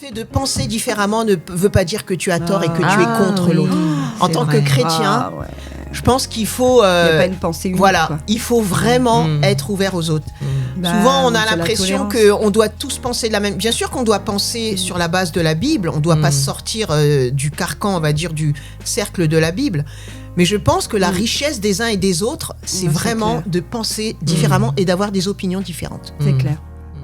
fait de penser différemment ne veut pas dire que tu as tort et que tu es contre l'autre. En tant que chrétien, je pense qu'il faut... il n'y a pas une pensée unique. Voilà, Quoi. il faut vraiment être ouvert aux autres. Souvent, on a l'impression qu'on doit tous penser de la même... Bien sûr qu'on doit penser sur la base de la Bible, on ne doit pas sortir du carcan, on va dire, du cercle de la Bible. Mais je pense que la richesse des uns et des autres, c'est vraiment de penser différemment et d'avoir des opinions différentes. C'est clair.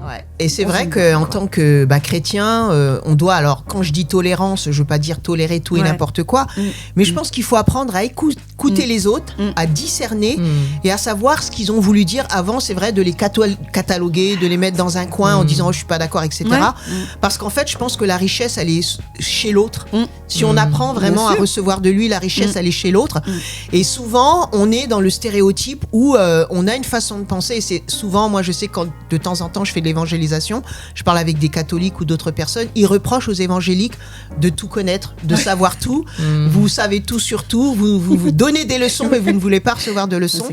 Ouais. Et c'est vrai qu'en tant que chrétien, on doit, alors quand je dis tolérance, je veux pas dire tolérer tout et n'importe quoi, mais je pense qu'il faut apprendre à écouter les autres, à discerner et à savoir ce qu'ils ont voulu dire avant, c'est vrai, de les cataloguer, de les mettre dans un coin en disant je suis pas d'accord, etc. Parce qu'en fait, je pense que la richesse, elle est chez l'autre. Si on apprend vraiment à recevoir de lui, la richesse, elle est chez l'autre. Et souvent, on est dans le stéréotype où on a une façon de penser. Et c'est souvent, moi, je sais quand de temps en temps, je fais de l'évangélisation, je parle avec des catholiques ou d'autres personnes, ils reprochent aux évangéliques de tout connaître, de savoir tout. Vous savez tout sur tout, vous donnez des leçons, mais vous ne voulez pas recevoir de leçons.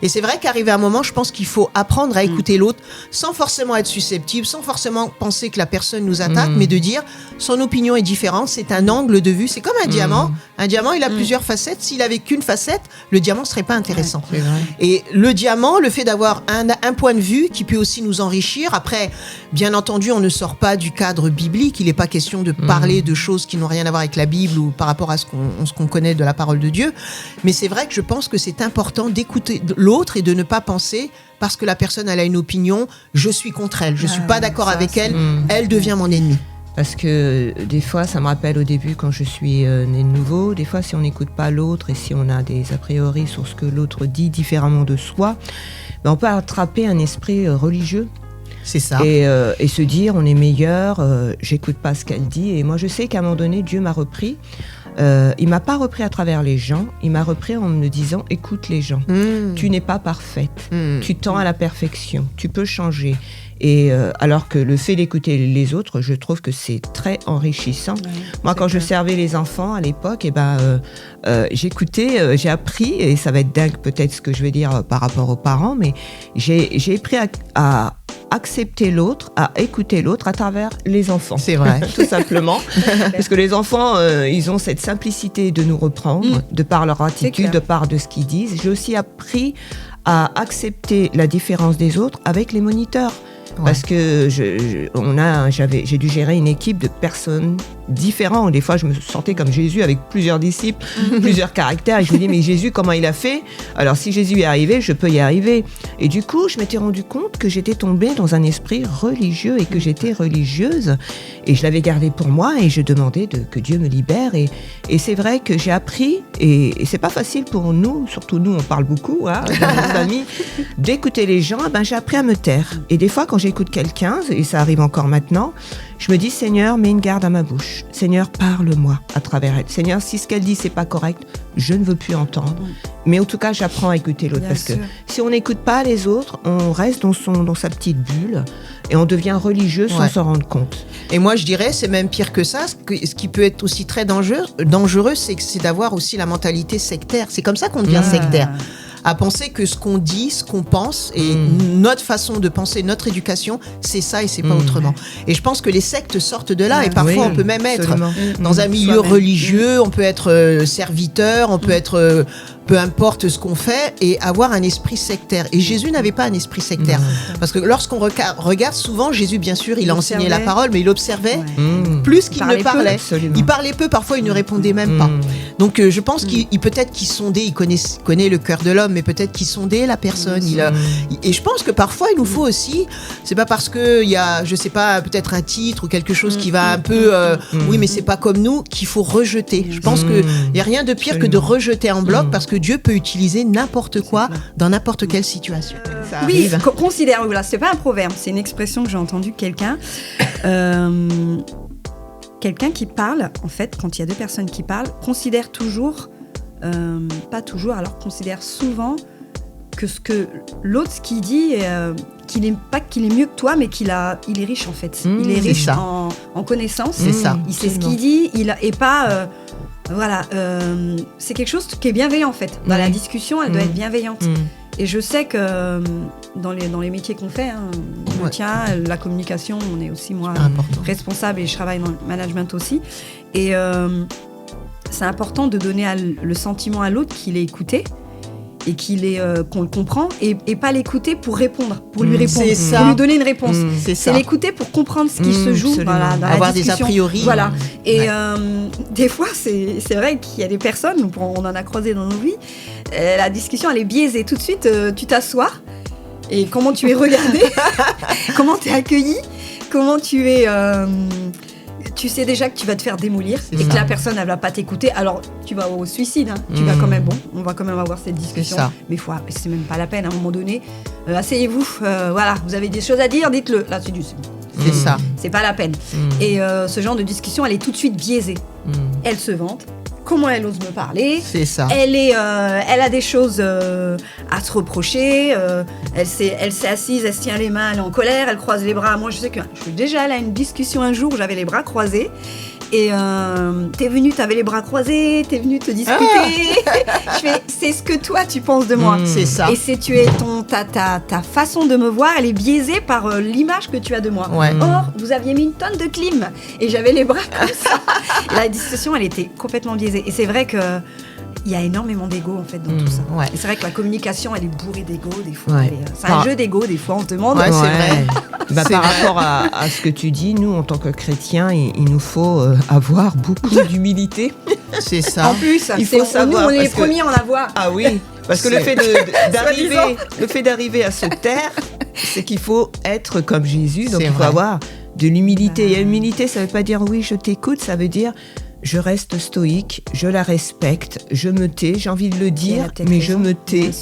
Et c'est vrai qu'arrivé à un moment, je pense qu'il faut apprendre à écouter l'autre sans forcément être susceptible, sans forcément penser que la personne nous attaque, mais de dire son opinion est différente, c'est un angle de vue, c'est comme un diamant. Un diamant, il a plusieurs facettes. S'il avait qu'une facette, le diamant serait pas intéressant. Et le diamant, le fait d'avoir un point de vue qui peut aussi nous enrichir. Après, bien entendu, on ne sort pas du cadre biblique. Il n'est pas question de parler de choses qui n'ont rien à voir avec la Bible ou par rapport à ce qu'on connaît de la parole de Dieu. Mais c'est vrai que je pense que c'est important d'écouter l'autre et de ne pas penser parce que la personne elle a une opinion, je suis contre elle, je suis pas d'accord avec elle, elle devient mon ennemi. Parce que des fois, ça me rappelle au début quand je suis née de nouveau, des fois si on n'écoute pas l'autre et si on a des a priori sur ce que l'autre dit différemment de soi, on peut attraper un esprit religieux. C'est ça. Et se dire on est meilleur, j'écoute pas ce qu'elle dit. Et moi je sais qu'à un moment donné, Dieu m'a repris. Il m'a pas repris à travers les gens, il m'a repris en me disant écoute les gens, tu n'es pas parfaite, tu tends à la perfection, tu peux changer. Et alors que le fait d'écouter les autres, je trouve que c'est très enrichissant. Moi, quand je servais les enfants à l'époque, j'écoutais, j'ai appris, et ça va être dingue peut-être ce que je vais dire par rapport aux parents, mais j'ai appris à accepter l'autre, à écouter l'autre à travers les enfants. C'est vrai. Tout simplement. Parce que les enfants, ils ont cette simplicité de nous reprendre, de par leur attitude, de par de ce qu'ils disent. J'ai aussi appris à accepter la différence des autres avec les moniteurs. Parce que j'ai dû gérer une équipe de personnes différentes. Des fois, je me sentais comme Jésus avec plusieurs disciples, plusieurs caractères. Et je me dis, mais Jésus, comment il a fait ? Alors, si Jésus y est arrivé, je peux y arriver. Et du coup, je m'étais rendu compte que j'étais tombée dans un esprit religieux et que j'étais religieuse. Et je l'avais gardé pour moi et je demandais que Dieu me libère. Et c'est vrai que j'ai appris, et c'est pas facile pour nous, surtout nous, on parle beaucoup, dans nos familles, d'écouter les gens. J'ai appris à me taire. Et des fois, quand j'écoute quelqu'un, et ça arrive encore maintenant, je me dis, Seigneur, mets une garde à ma bouche. Seigneur, parle-moi à travers elle. Seigneur, si ce qu'elle dit, c'est pas correct, je ne veux plus entendre. Mais en tout cas, j'apprends à écouter l'autre. Parce que si on n'écoute pas les autres, on reste dans sa petite bulle et on devient religieux sans s'en rendre compte. Et moi, je dirais, c'est même pire que ça. Ce qui peut être aussi très dangereux, c'est d'avoir aussi la mentalité sectaire. C'est comme ça qu'on devient sectaire. À penser que ce qu'on dit, ce qu'on pense et notre façon de penser, notre éducation, c'est ça et c'est pas autrement. Et je pense que les sectes sortent de là et parfois on peut même être dans un milieu religieux, on peut être serviteur, on peut être peu importe ce qu'on fait et avoir un esprit sectaire. Et Jésus n'avait pas un esprit sectaire. Parce que lorsqu'on regarde souvent, Jésus, bien sûr, il a enseigné la parole, mais il observait plus qu'il ne parlait. Il parlait peu, parfois il ne répondait même pas. Donc je pense qu'il peut-être qu'il sondait, il connaît le cœur de l'homme, mais peut-être qu'il sondait la personne. Et je pense que parfois il nous faut aussi, c'est pas parce qu'il y a, je sais pas, peut-être un titre ou quelque chose qui va un peu, oui mais c'est pas comme nous, qu'il faut rejeter. Je pense qu'il n'y a rien de pire que de rejeter en bloc parce que Dieu peut utiliser n'importe quoi dans n'importe quelle situation. Oui, considère, voilà, c'est pas un proverbe, c'est une expression que j'ai entendue de quelqu'un. Quelqu'un qui parle, en fait, quand il y a deux personnes qui parlent, considère toujours, pas toujours, alors considère souvent que ce que l'autre, ce qu'il dit, qu'il est pas qu'il est mieux que toi, mais qu'il est riche en fait. Il est riche en connaissances. C'est ça. Il sait ce qu'il dit, et pas. Voilà, c'est quelque chose qui est bienveillant en fait. Dans la discussion, elle doit être bienveillante. Et je sais que dans les métiers qu'on fait, le tien, la communication, on est aussi, moi, responsable et je travaille dans le management aussi. Et c'est important de donner le sentiment à l'autre qu'il est écouté et qu'on le comprend et pas l'écouter pour répondre, pour lui répondre, pour lui donner une réponse. C'est l'écouter pour comprendre ce qui se joue dans la discussion. Des a priori. Voilà. Et des fois, c'est vrai qu'il y a des personnes, on en a croisé dans nos vies, la discussion elle est biaisée. Tout de suite, tu t'assois et comment tu es regardé, comment tu es accueilli, comment tu es... tu sais déjà que tu vas te faire démolir et que la personne elle va pas t'écouter, alors tu vas au suicide, tu vas quand même, on va quand même avoir cette discussion, mais c'est même pas la peine à un moment donné, asseyez-vous, voilà, vous avez des choses à dire, dites-le, là c'est ça, c'est pas la peine. Et ce genre de discussion elle est tout de suite biaisée, elle se vante. Comment elle ose me parler. C'est ça. Elle a des choses à se reprocher. Elle s'est assise, elle se tient les mains, elle est en colère, elle croise les bras. Moi, je sais que je suis déjà allée à une discussion un jour où j'avais les bras croisés. Et t'es venue, t'avais les bras croisés, t'es venue te discuter. Je fais, c'est ce que toi tu penses de moi. C'est ça. Et c'est ta façon de me voir, elle est biaisée par l'image que tu as de moi. Or, vous aviez mis une tonne de clim et j'avais les bras comme ça. La discussion, elle était complètement biaisée. Et c'est vrai que il y a énormément d'ego en fait dans tout ça. Et c'est vrai que la communication, elle est bourrée d'ego des fois. C'est un jeu d'ego des fois, on te demande. C'est vrai. Par rapport à ce que tu dis, nous en tant que chrétiens, il nous faut avoir beaucoup d'humilité. C'est ça. En plus, il faut savoir. Nous, on est les premiers à en avoir. Ah oui, parce que le fait d'arriver à se taire, c'est qu'il faut être comme Jésus. Donc il faut avoir de l'humilité. Et l'humilité, ça ne veut pas dire oui, je t'écoute, ça veut dire je reste stoïque, je la respecte, je me tais, j'ai envie de le dire, mais je me tais.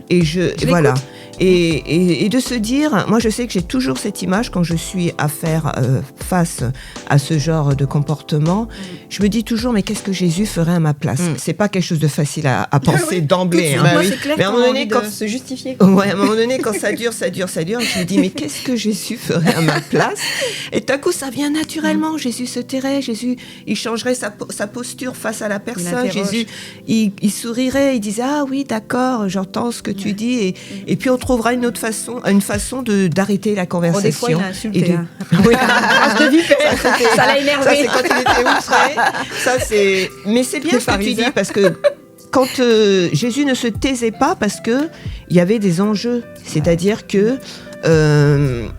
Et voilà. Et de se dire, moi je sais que j'ai toujours cette image quand je suis à faire face à ce genre de comportement, je me dis toujours mais qu'est-ce que Jésus ferait à ma place. C'est pas quelque chose de facile à penser d'emblée. Moi c'est clair, mais à un moment donné, quand se justifier. Ouais, à un moment donné quand ça dure, je me dis mais qu'est-ce que Jésus ferait à ma place. Et tout à coup ça vient naturellement. Jésus se tairait, Jésus il changerait sa posture face à la personne. Jésus il sourirait, il disait ah oui d'accord, j'entends ce que tu dis et puis on trouvera une façon d'arrêter la conversation. Des fois, il a insulté. De vipère. Ça l'a énervé. Ça, c'est quand il était outré. Mais c'est bien ce que tu dis, parce que quand Jésus ne se taisait pas, parce qu'il y avait des enjeux. C'est-à-dire que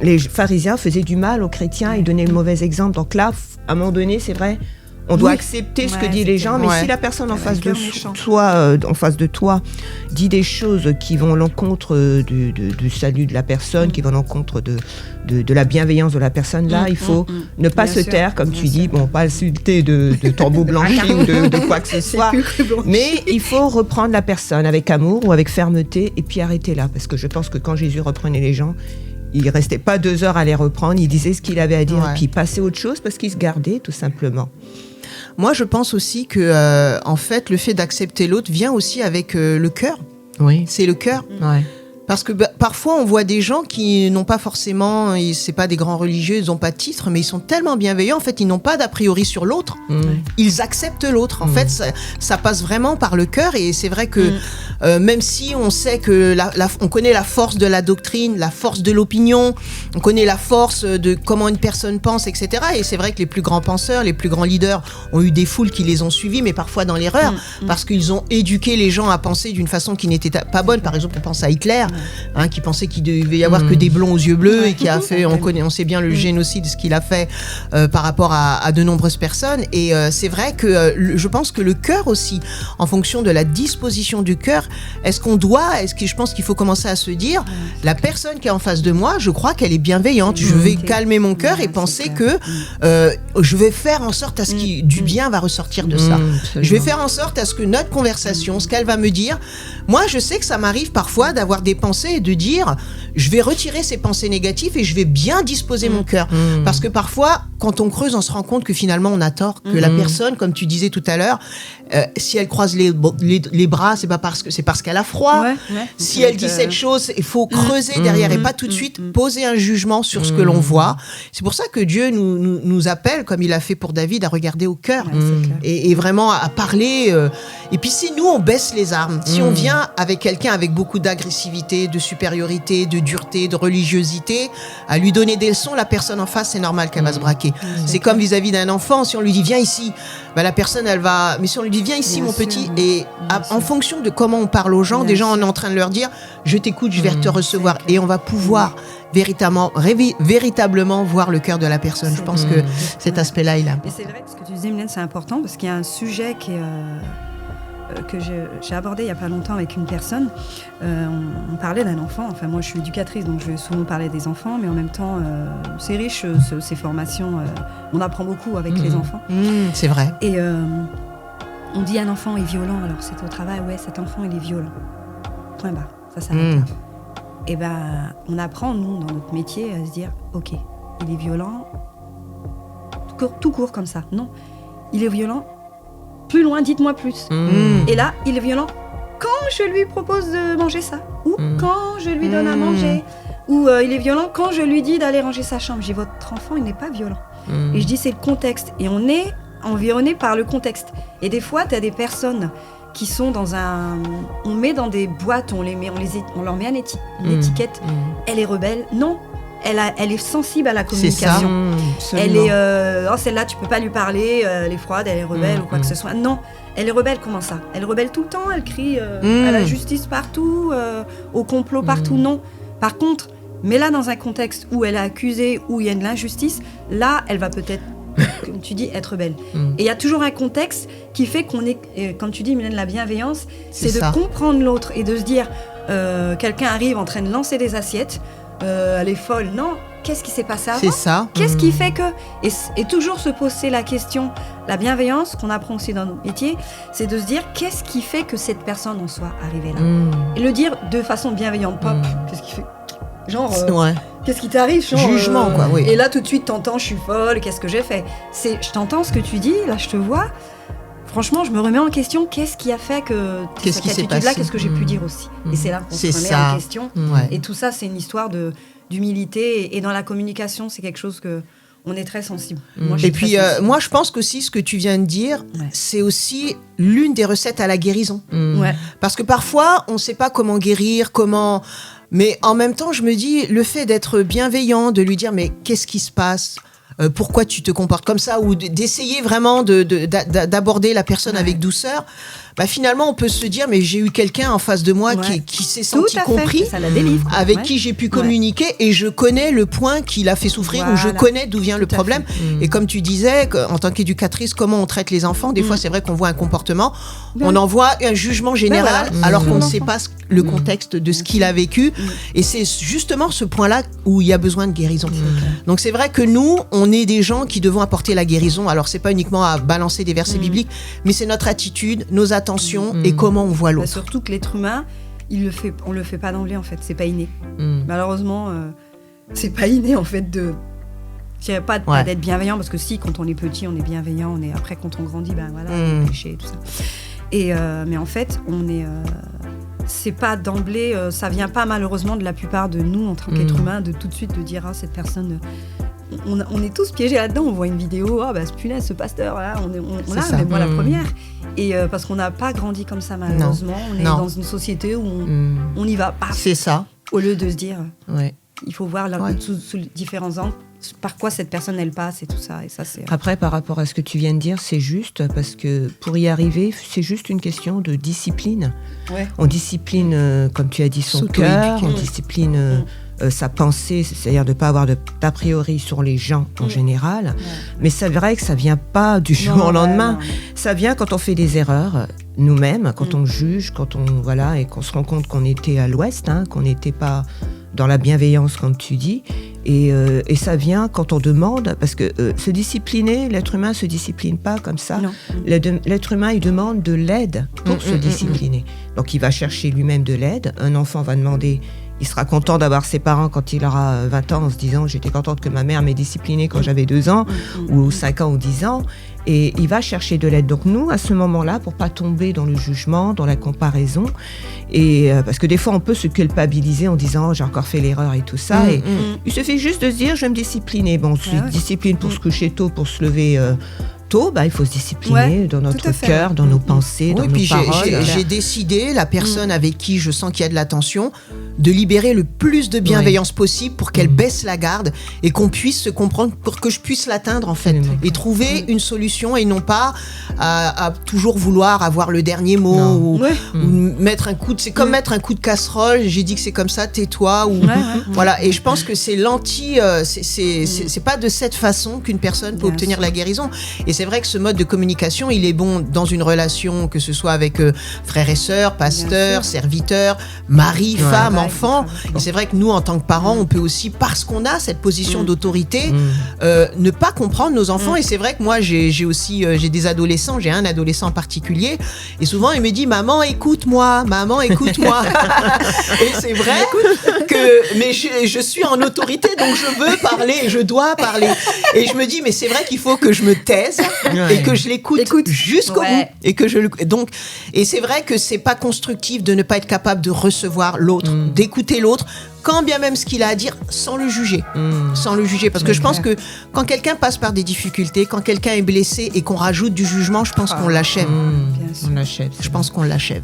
les pharisiens faisaient du mal aux chrétiens, ils donnaient le mauvais exemple. Donc là, à un moment donné, c'est vrai, on doit accepter ce que disent les gens, mais si la personne en face de toi dit des choses qui vont à l'encontre du salut de la personne, qui vont à l'encontre de la bienveillance de la personne, là, il faut ne pas se taire, comme tu dis, pas insulter de tambour blanchi ou de quoi que ce soit, mais il faut reprendre la personne avec amour ou avec fermeté et puis arrêter là, parce que je pense que quand Jésus reprenait les gens, il restait pas 2 heures à les reprendre, il disait ce qu'il avait à dire et puis il passait à autre chose parce qu'il se gardait tout simplement. Moi, je pense aussi que, en fait, le fait d'accepter l'autre vient aussi avec le cœur. Oui. C'est le cœur. Ouais. Parce que parfois, on voit des gens qui n'ont pas forcément, c'est pas des grands religieux, ils n'ont pas de titre, mais ils sont tellement bienveillants. En fait, ils n'ont pas d'a priori sur l'autre. Ils acceptent l'autre. En fait, ça passe vraiment par le cœur. Et c'est vrai que même si on sait que on connaît la force de la doctrine, la force de l'opinion, on connaît la force de comment une personne pense, etc. Et c'est vrai que les plus grands penseurs, les plus grands leaders ont eu des foules qui les ont suivis, mais parfois dans l'erreur, parce qu'ils ont éduqué les gens à penser d'une façon qui n'était pas bonne. Par exemple, on pense à Hitler. Qui pensait qu'il devait y avoir que des blonds aux yeux bleus et qui a fait, on sait bien le génocide, ce qu'il a fait par rapport à de nombreuses personnes. Et c'est vrai que je pense que le cœur aussi, en fonction de la disposition du cœur, est-ce que je pense qu'il faut commencer à se dire, la personne qui est en face de moi, je crois qu'elle est bienveillante. Je vais calmer mon cœur et penser que je vais faire en sorte à ce que du bien va ressortir de ça. Je vais faire en sorte à ce que notre conversation, ce qu'elle va me dire, moi je sais que ça m'arrive parfois d'avoir des pensées pensées et de dire, je vais retirer ces pensées négatives et je vais bien disposer mon cœur. Parce que parfois, quand on creuse, on se rend compte que finalement, on a tort, que la personne, comme tu disais tout à l'heure, si elle croise les bras, c'est parce qu'elle a froid. Si elle dit cette chose, il faut creuser derrière et pas tout de suite poser un jugement sur ce que l'on voit. C'est pour ça que Dieu nous appelle, comme il a fait pour David, à regarder au cœur et vraiment à parler. Et puis si nous, on baisse les armes, si on vient avec quelqu'un avec beaucoup d'agressivité, de supériorité, de dureté, de religiosité, à lui donner des leçons, la personne en face, c'est normal qu'elle va se braquer. C'est comme vis-à-vis d'un enfant, si on lui dit viens ici, la personne elle va, mais si on lui dit viens ici mon petit, et en fonction de comment on parle aux gens, déjà on est en train de leur dire je t'écoute, je vais te recevoir, et on va pouvoir véritablement voir le cœur de la personne. Je pense que cet aspect-là il a. Et c'est vrai que ce que tu disais Mylène, c'est important parce qu'il y a un sujet que j'ai abordé il n'y a pas longtemps avec une personne. On parlait d'un enfant. Enfin, moi, je suis éducatrice, donc je vais souvent parler des enfants, mais en même temps, c'est riche, ces formations. On apprend beaucoup avec les enfants. C'est vrai. Et on dit un enfant est violent, alors c'est au travail, ouais, cet enfant, il est violent. Point barre, ça s'arrête là. Et on apprend, nous, dans notre métier, à se dire, ok, il est violent, tout court comme ça. Non, il est violent. Plus loin, dites-moi plus. Et là, il est violent quand je lui propose de manger ça. Ou quand je lui donne à manger. Ou il est violent quand je lui dis d'aller ranger sa chambre. J'ai votre enfant, il n'est pas violent. Et je dis, c'est le contexte. Et on est environné par le contexte. Et des fois, tu as des personnes qui sont dans un... On met dans des boîtes, on leur met une étiquette. Elle est rebelle. Non. Elle est sensible à la communication. Elle est, celle-là, tu peux pas lui parler, elle est froide, elle est rebelle ou quoi que ce soit. Non, elle est rebelle, comment ça ? Elle est rebelle tout le temps, elle crie à la justice partout, au complot partout. Non. Par contre, mets-la dans un contexte où elle est accusée, où il y a de l'injustice, là, elle va peut-être, comme tu dis, être rebelle. Et il y a toujours un contexte qui fait qu'on est, quand tu dis, Mylène, la bienveillance, c'est de comprendre l'autre et de se dire, quelqu'un arrive en train de lancer des assiettes, elle est folle. Non, qu'est-ce qui s'est passé avant ? C'est ça. Qu'est-ce qui fait que... Et toujours se poser la question, la bienveillance, qu'on apprend aussi dans notre métier, c'est de se dire, qu'est-ce qui fait que cette personne en soit arrivée là ? Et le dire de façon bienveillante, pas qu'est-ce qui fait... Genre, qu'est-ce qui t'arrive ? Jugement, quoi, oui. Et là, tout de suite, t'entends, je suis folle, qu'est-ce que j'ai fait ? Je t'entends ce que tu dis, là, je te vois... Franchement, je me remets en question, qu'est-ce qui a fait que cette attitude-là, qu'est-ce que j'ai pu dire aussi ? Et c'est là qu'on se remet en question. Et tout ça, c'est une histoire d'humilité. Et dans la communication, c'est quelque chose que on est très sensible. Moi, moi, je pense qu'aussi, ce que tu viens de dire, c'est aussi l'une des recettes à la guérison. Parce que parfois, on ne sait pas comment guérir, Mais en même temps, je me dis, le fait d'être bienveillant, de lui dire, mais qu'est-ce qui se passe ? Pourquoi tu te comportes comme ça, ou d'essayer vraiment d'aborder la personne avec douceur, finalement on peut se dire mais j'ai eu quelqu'un en face de moi qui s'est senti compris, ça la délivre, avec qui j'ai pu communiquer et je connais le point qui l'a fait souffrir, ou je connais d'où vient le problème. Et comme tu disais, en tant qu'éducatrice, comment on traite les enfants, des fois c'est vrai qu'on voit un comportement, on envoie un jugement général alors qu'on ne sait pas le contexte de ce qu'il a vécu, et c'est justement ce point-là où il y a besoin de guérison. Donc c'est vrai que nous, on est des gens qui devons apporter la guérison. Alors c'est pas uniquement à balancer des versets bibliques, mais c'est notre attitude, nos attentions et comment on voit l'autre. Surtout que l'être humain, on le fait pas d'emblée en fait, c'est pas inné. Malheureusement, c'est pas inné en fait je dirais pas d'être bienveillant, parce que si, quand on est petit, on est bienveillant, après quand on grandit, on est péché et tout ça. Et mais en fait, c'est pas d'emblée, ça vient pas malheureusement de la pluport de nous en tant qu'être humain, de tout de suite de dire cette personne. On est tous piégés là-dedans, on voit une vidéo, punaise, ce pasteur là, mais moi la première. Et parce qu'on n'a pas grandi comme ça malheureusement, on est dans une société où on y va, c'est ça. Au lieu de se dire, il faut voir sous différents angles, par quoi cette personne elle passe et tout ça. Et ça c'est... Après, par rapport à ce que tu viens de dire, c'est juste, parce que pour y arriver, c'est juste une question de discipline. On discipline, comme tu as dit, son cœur, on discipline... sa pensée, c'est-à-dire de ne pas avoir d'a priori sur les gens en général. Mais c'est vrai que ça ne vient pas du jour au lendemain. Ça vient quand on fait des erreurs, nous-mêmes, quand on juge, et qu'on se rend compte qu'on était à l'ouest, qu'on n'était pas dans la bienveillance, comme tu dis. Et ça vient quand on demande, parce que se discipliner, l'être humain ne se discipline pas comme ça. Non. L'être humain, il demande de l'aide pour se discipliner. Donc il va chercher lui-même de l'aide. Un enfant va demander, il sera content d'avoir ses parents quand il aura 20 ans en se disant « j'étais contente que ma mère m'ait disciplinée quand j'avais 2 ans ou 5 ans ou 10 ans ». Et il va chercher de l'aide. Donc nous, à ce moment-là, pour pas tomber dans le jugement, dans la comparaison, et parce que des fois on peut se culpabiliser en disant j'ai encore fait l'erreur et tout ça. Et il suffit juste de se dire je vais me discipliner. Bon, discipline pour se coucher tôt, pour se lever tôt, il faut se discipliner dans notre cœur, dans nos pensées, dans nos paroles. J'ai décidé, la personne avec qui je sens qu'il y a de la tension, de libérer le plus de bienveillance possible pour qu'elle baisse la garde et qu'on puisse se comprendre, pour que je puisse l'atteindre en fait, et trouver une solution et non pas à toujours vouloir avoir le dernier mot ou mettre un coup de... C'est comme mettre un coup de casserole, j'ai dit que c'est comme ça, tais-toi ou... Voilà, et je pense que c'est c'est pas de cette façon qu'une personne peut obtenir la guérison. Et c'est vrai que ce mode de communication, il est bon dans une relation, que ce soit avec frères et sœurs, pasteurs, serviteurs, mari, femme, enfant. Et c'est vrai que nous, en tant que parents, on peut aussi, parce qu'on a cette position d'autorité, ne pas comprendre nos enfants. Et c'est vrai que moi, j'ai des adolescents, j'ai un adolescent en particulier, et souvent il me dit « Maman, écoute-moi, maman, écoute-moi ». Et c'est vrai mais je suis en autorité, donc je veux parler, je dois parler. Et je me dis « Mais c'est vrai qu'il faut que je me taise et que je l'écoute jusqu'au bout. » Et c'est vrai que c'est pas constructif de ne pas être capable de recevoir l'autre, d'écouter l'autre, quand bien même ce qu'il a à dire, sans le juger. Sans le juger. Parce que je pense que quand quelqu'un passe par des difficultés, quand quelqu'un est blessé et qu'on rajoute du jugement, je pense qu'on l'achève. On l'achève. Je pense qu'on l'achève.